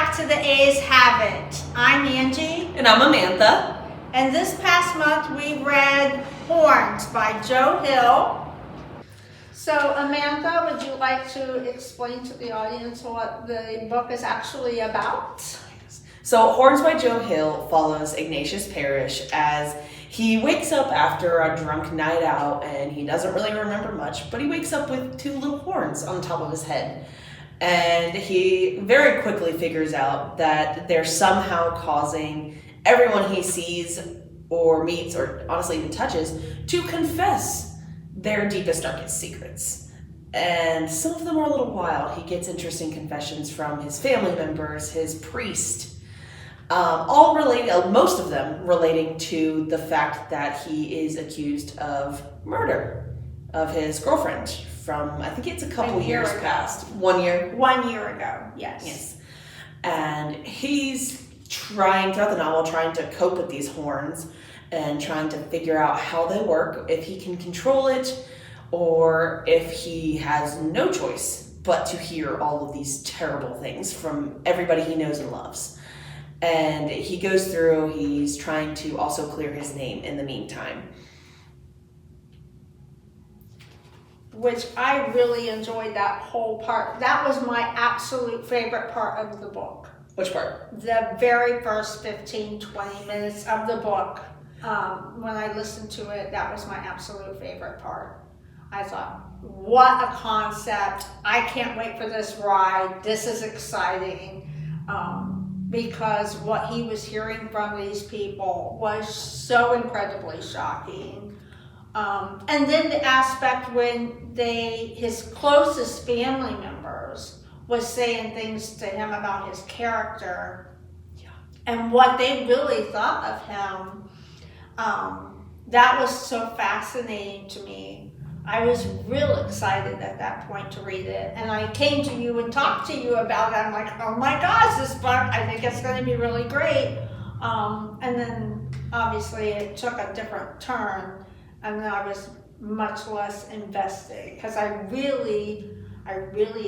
back to the A's Have It. I'm Angie. And I'm Amantha. And this past month we read Horns by Joe Hill. So Amantha, would you like to explain to the audience what the book is actually about? So Horns by Joe Hill follows Ignatius Parrish as he wakes up after a drunk night out and he doesn't really remember much, but he wakes up with two little horns on top of his head. And he very quickly figures out that they're somehow causing everyone he sees or meets or honestly even touches to confess their deepest, darkest secrets. And some of them are a little wild. He gets interesting confessions from his family members, his priest, all related, most of them relating to the fact that he is accused of murder of his girlfriend from, I think it's a couple years past. 1 year? 1 year ago, yes. Yes. And he's trying, throughout the novel, trying to cope with these horns and trying to figure out how they work, if he can control it, or if he has no choice but to hear all of these terrible things from everybody he knows and loves. And he goes through, he's trying to also clear his name in the meantime. Which I really enjoyed that whole part. That was my absolute favorite part of the book. Which part? The very first 15, 20 minutes of the book. When I listened to it, that was my absolute favorite part. I thought, what a concept. I can't wait for this ride. This is exciting. Because what he was hearing from these people was so incredibly shocking. And then the aspect when his closest family members was saying things to him about his character and what they really thought of him. That was so fascinating to me. I was real excited at that point to read it. And I came to you and talked to you about it. I'm like, oh my gosh, this book, I think it's going to be really great. And then obviously it took a different turn. And then I was much less invested because I really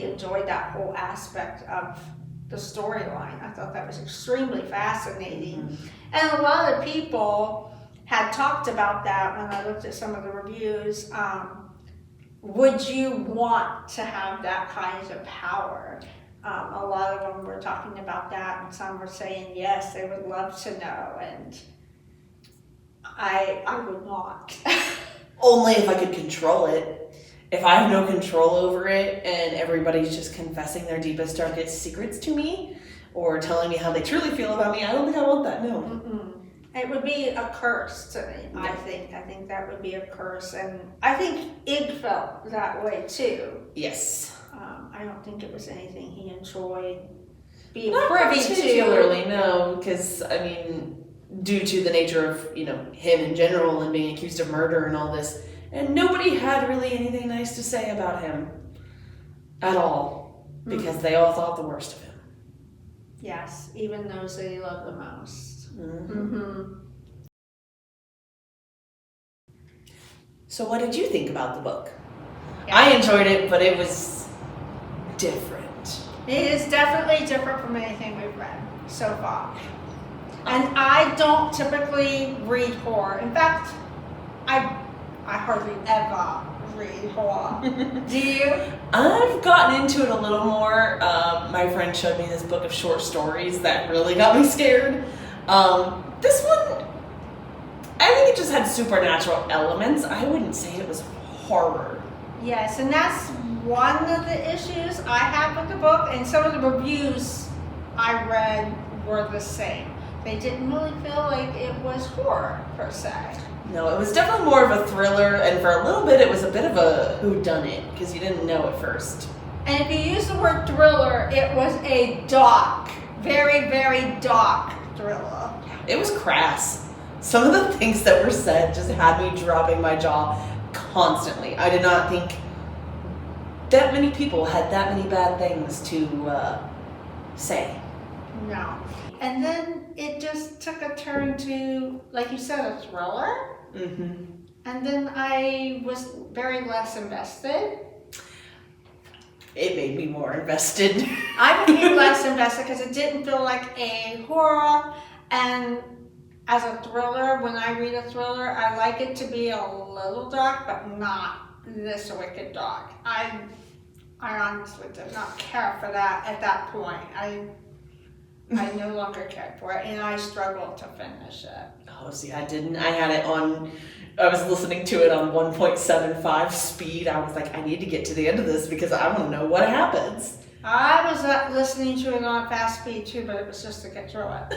enjoyed that whole aspect of the storyline. I thought that was extremely fascinating. Mm-hmm. And a lot of people had talked about that when I looked at some of the reviews. Would you want to have that kind of power? A lot of them were talking about that, and some were saying yes, they would love to know, and I would not. Only if I could control it. If I have no control over it and everybody's just confessing their deepest, darkest secrets to me or telling me how they truly feel about me, I don't think I want that, no. Mm-mm. It would be a curse to me, I think. I think that would be a curse. And I think Ig felt that way too. Yes. I don't think it was anything he enjoyed being Not privy to. particularly, no, because, I mean, due to the nature of, him in general and being accused of murder and all this, and nobody had really anything nice to say about him at all, because they all thought the worst of him. Yes, even those that he loved the most. Mm-hmm. Mm-hmm. So what did you think about the book? Yeah. I enjoyed it, but it was different. It is definitely different from anything we've read so far. And I don't typically read horror. In fact, I hardly ever read horror. Do you? I've gotten into it a little more. My friend showed me this book of short stories that really got me scared. This one, I think it just had supernatural elements. I wouldn't say it was horror. Yes, and that's one of the issues I have with the book, and some of the reviews I read were the same. They didn't really feel like it was horror, per se. No, it was definitely more of a thriller, and for a little bit it was a bit of a whodunit, because you didn't know at first. And if you use the word thriller, it was a dark, very, very dark thriller. It was crass. Some of the things that were said just had me dropping my jaw constantly. I did not think that many people had that many bad things to say. No. And then it just took a turn to, like you said, a thriller. Mm-hmm. And then I was very less invested. it made me more invested. I became less invested because it didn't feel like a horror. And as a thriller, when I read a thriller, I like it to be a little dark, but not this wicked dark. I honestly did not care for that at that point. I no longer cared for it, and I struggled to finish it. Oh, see, I didn't. I was listening to it on 1.75 speed. I was like, I need to get to the end of this because I want to know what happens. I was listening to it on fast speed too, but it was just to get through it.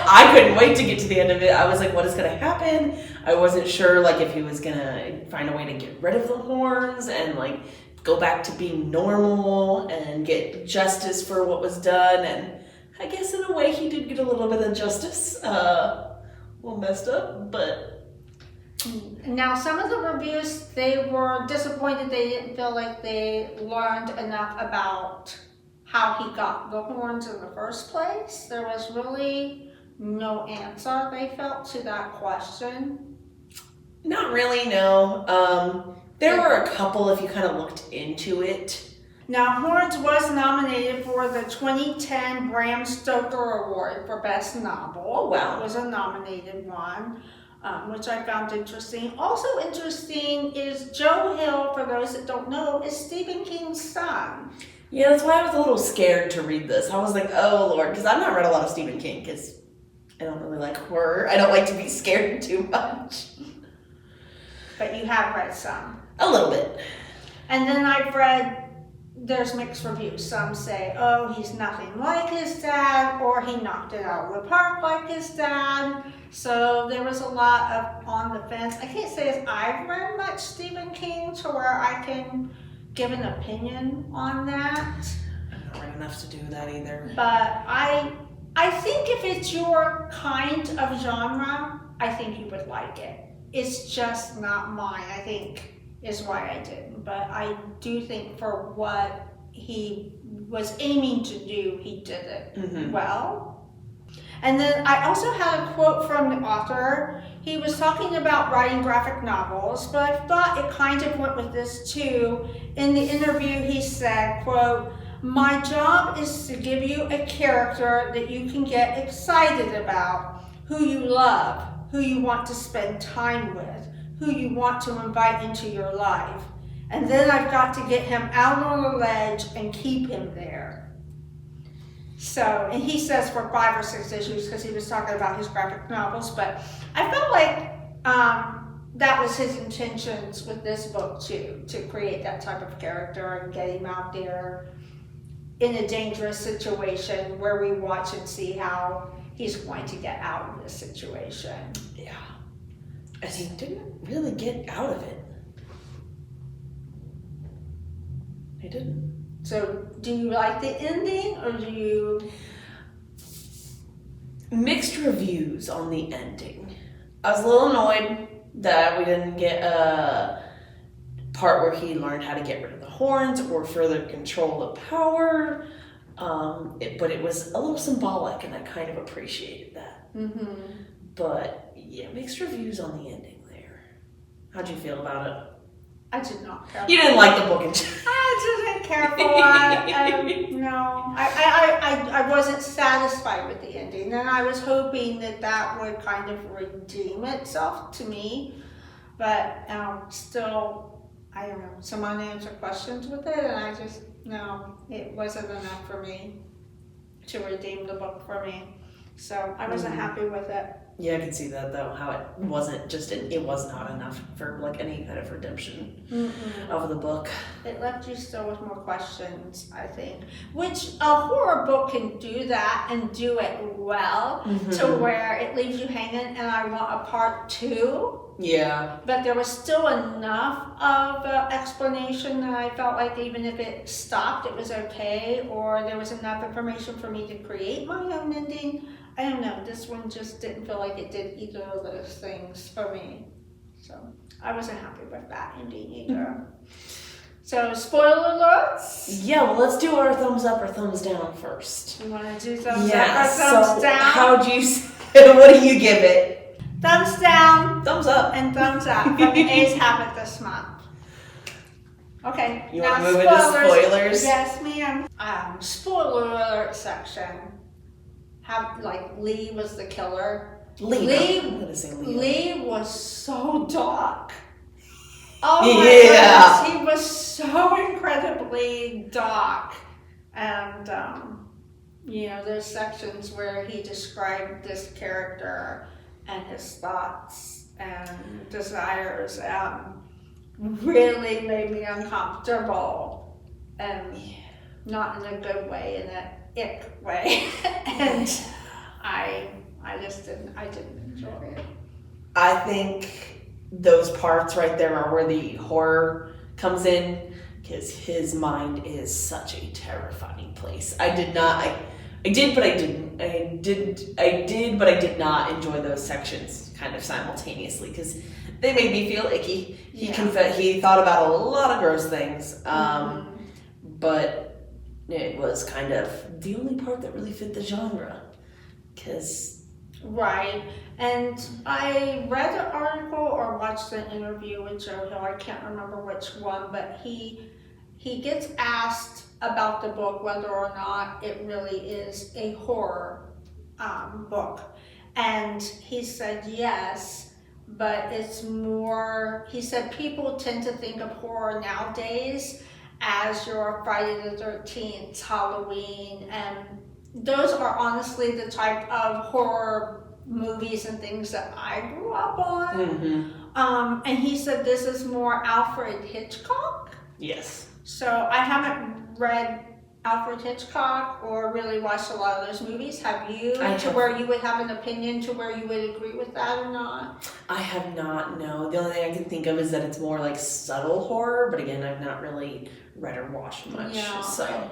I couldn't wait to get to the end of it. I was like, what is going to happen? I wasn't sure like if he was going to find a way to get rid of the horns and like go back to being normal and get justice for what was done. And I guess in a way he did get a little bit of justice. A little messed up, but... Now, some of the reviews, they were disappointed. They didn't feel like they learned enough about how he got the horns in the first place. There was really no answer, they felt, to that question. Not really, no. There were a couple if you kind of looked into it. Now, Horns was nominated for the 2010 Bram Stoker Award for Best Novel. Oh, wow. It was a nominated one, which I found interesting. Also interesting is Joe Hill, for those that don't know, is Stephen King's son. Yeah, that's why I was a little scared to read this. I was like, oh, Lord, because I've not read a lot of Stephen King because I don't really like horror. I don't like to be scared too much. But you have read some. A little bit. And then I've read... There's mixed reviews. Some say, oh, he's nothing like his dad, or he knocked it out of the park like his dad. So there was a lot of on the fence. I can't say as I've read much Stephen King to where I can give an opinion on that. I've not read enough to do that either. But I think if it's your kind of genre, I think you would like it. It's just not mine, I think, is why I didn't. But I do think for what he was aiming to do, he did it well. And then I also had a quote from the author. He was talking about writing graphic novels, but I thought it kind of went with this too. In the interview, he said, quote, "My job is to give you a character that you can get excited about, who you love, who you want to spend time with, who you want to invite into your life. And then I've got to get him out on the ledge and keep him there." So, and he says for 5 or 6 issues because he was talking about his graphic novels, but I felt like that was his intentions with this book too, to create that type of character and get him out there in a dangerous situation where we watch and see how he's going to get out of this situation. Yeah. As he didn't really get out of it. He didn't. So, do you like the ending, or do you... Mixed reviews on the ending. I was a little annoyed that we didn't get a part where he learned how to get rid of the horns or further control the power. But it was a little symbolic, and I kind of appreciated that. Mm-hmm. But, yeah, mixed reviews on the ending there. How'd you feel about it? I did not care. You didn't like the book in general. I didn't care for it. No. I wasn't satisfied with the ending, and I was hoping that would kind of redeem itself to me. But still, I don't know, some unanswered questions with it, and no, it wasn't enough for me to redeem the book for me. So I wasn't happy with it. Yeah, I can see that though, how it wasn't just, it was not enough for like any kind of redemption of the book. It left you still with more questions, I think. Which a horror book can do that and do it well to where it leaves you hanging and I want a part 2. Yeah. But there was still enough of explanation that I felt like even if it stopped, it was okay, or there was enough information for me to create my own ending. I don't know, this one just didn't feel like it did either of those things for me. So I wasn't happy with that ending either. So spoiler alerts? Yeah, well let's do our thumbs up or thumbs down first. You want to do thumbs up or thumbs down? How'd you what do you give it? Thumbs down. Thumbs up. And thumbs up. But the A's have it this month. Okay. You now want to move into spoilers? Yes, ma'am. Spoiler alert section. Lee was the killer. I'm gonna say Lee. Lee was so dark. Oh my goodness, he was so incredibly dark. And, there's sections where he described this character and his thoughts and desires really made me uncomfortable. And not in a good way, in an ick way. And I didn't enjoy it. I think those parts right there are where the horror comes in, because his mind is such a terrifying place. I did, but I didn't. But I did not enjoy those sections kind of simultaneously, because they made me feel icky. He thought about a lot of gross things, but it was kind of the only part that really fit the genre, because... Right, and I read an article or watched an interview with Joe Hill, I can't remember which one, but he gets asked about the book, whether or not it really is a horror book. And he said yes, but it's more, he said people tend to think of horror nowadays as your Friday the 13th, Halloween, and those are honestly the type of horror movies and things that I grew up on. Mm-hmm. And he said this is more Alfred Hitchcock. Yes. So I haven't read Alfred Hitchcock or really watched a lot of those movies. Have you? Where you would have an opinion, to where you would agree with that or not? I have not, no. The only thing I can think of is that it's more like subtle horror, but again, I've not really read or watched much. Yeah. So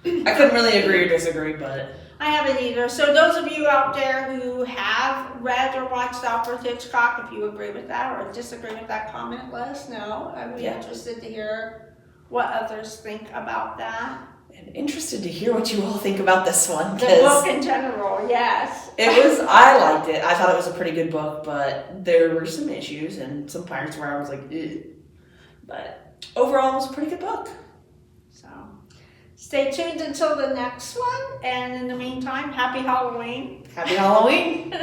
I couldn't really agree or disagree, but... I haven't either. So those of you out there who have read or watched Alfred Hitchcock, if you agree with that or disagree with that comment, let us know. I'd be interested to hear what others think about that. And interested to hear what you all think about this one. The book in general, yes. I liked it. I thought it was a pretty good book, but there were some issues and some parts where I was like, ew. But overall, it was a pretty good book. So stay tuned until the next one. And in the meantime, happy Halloween. Happy Halloween.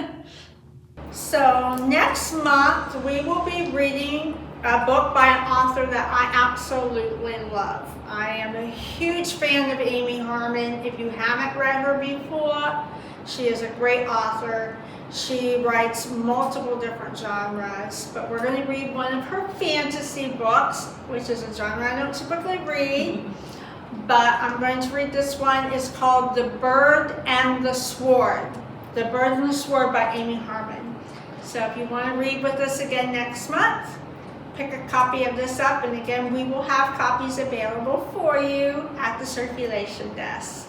So next month, we will be reading a book by an author that I absolutely love. I am a huge fan of Amy Harmon. If you haven't read her before, she is a great author. She writes multiple different genres, but we're going to read one of her fantasy books, which is a genre I don't typically read, but I'm going to read this one. It's called The Bird and the Sword. The Bird and the Sword by Amy Harmon. So if you want to read with us again next month, pick a copy of this up, and again, we will have copies available for you at the circulation desk.